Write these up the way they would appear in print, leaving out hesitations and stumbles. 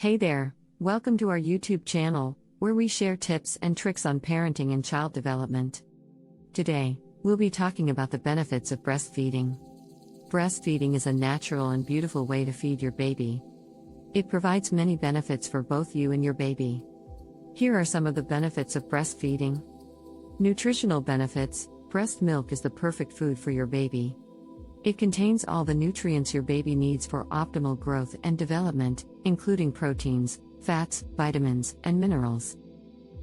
Hey there, welcome to our YouTube channel, where we share tips and tricks on parenting and child development. Today, we'll be talking about the benefits of breastfeeding. Breastfeeding is a natural and beautiful way to feed your baby. It provides many benefits for both you and your baby. Here are some of the benefits of breastfeeding. Nutritional benefits: breast milk is the perfect food for your baby. It contains all the nutrients your baby needs for optimal growth and development, including proteins, fats, vitamins, and minerals.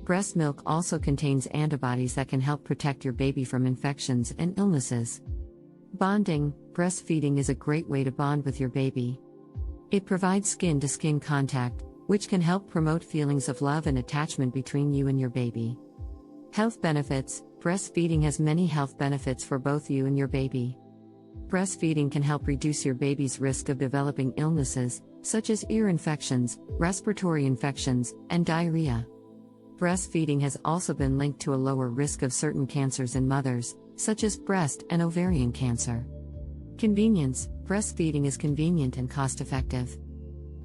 Breast milk also contains antibodies that can help protect your baby from infections and illnesses. Bonding: breastfeeding is a great way to bond with your baby. It provides skin-to-skin contact, which can help promote feelings of love and attachment between you and your baby. Health benefits: breastfeeding has many health benefits for both you and your baby. Breastfeeding can help reduce your baby's risk of developing illnesses, such as ear infections, respiratory infections, and diarrhea. Breastfeeding has also been linked to a lower risk of certain cancers in mothers, such as breast and ovarian cancer. Convenience: breastfeeding is convenient and cost-effective.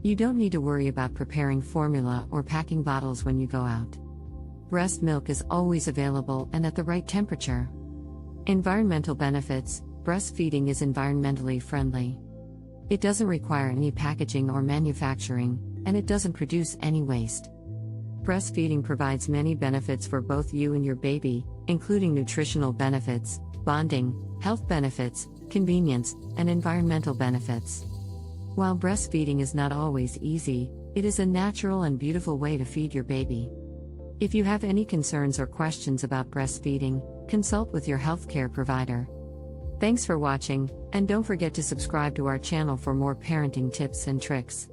You don't need to worry about preparing formula or packing bottles when you go out. Breast milk is always available and at the right temperature. Environmental benefits: breastfeeding is environmentally friendly. It doesn't require any packaging or manufacturing, and it doesn't produce any waste. Breastfeeding provides many benefits for both you and your baby, including nutritional benefits, bonding, health benefits, convenience, and environmental benefits. While breastfeeding is not always easy, it is a natural and beautiful way to feed your baby. If you have any concerns or questions about breastfeeding, consult with your healthcare provider. Thanks for watching, and don't forget to subscribe to our channel for more parenting tips and tricks.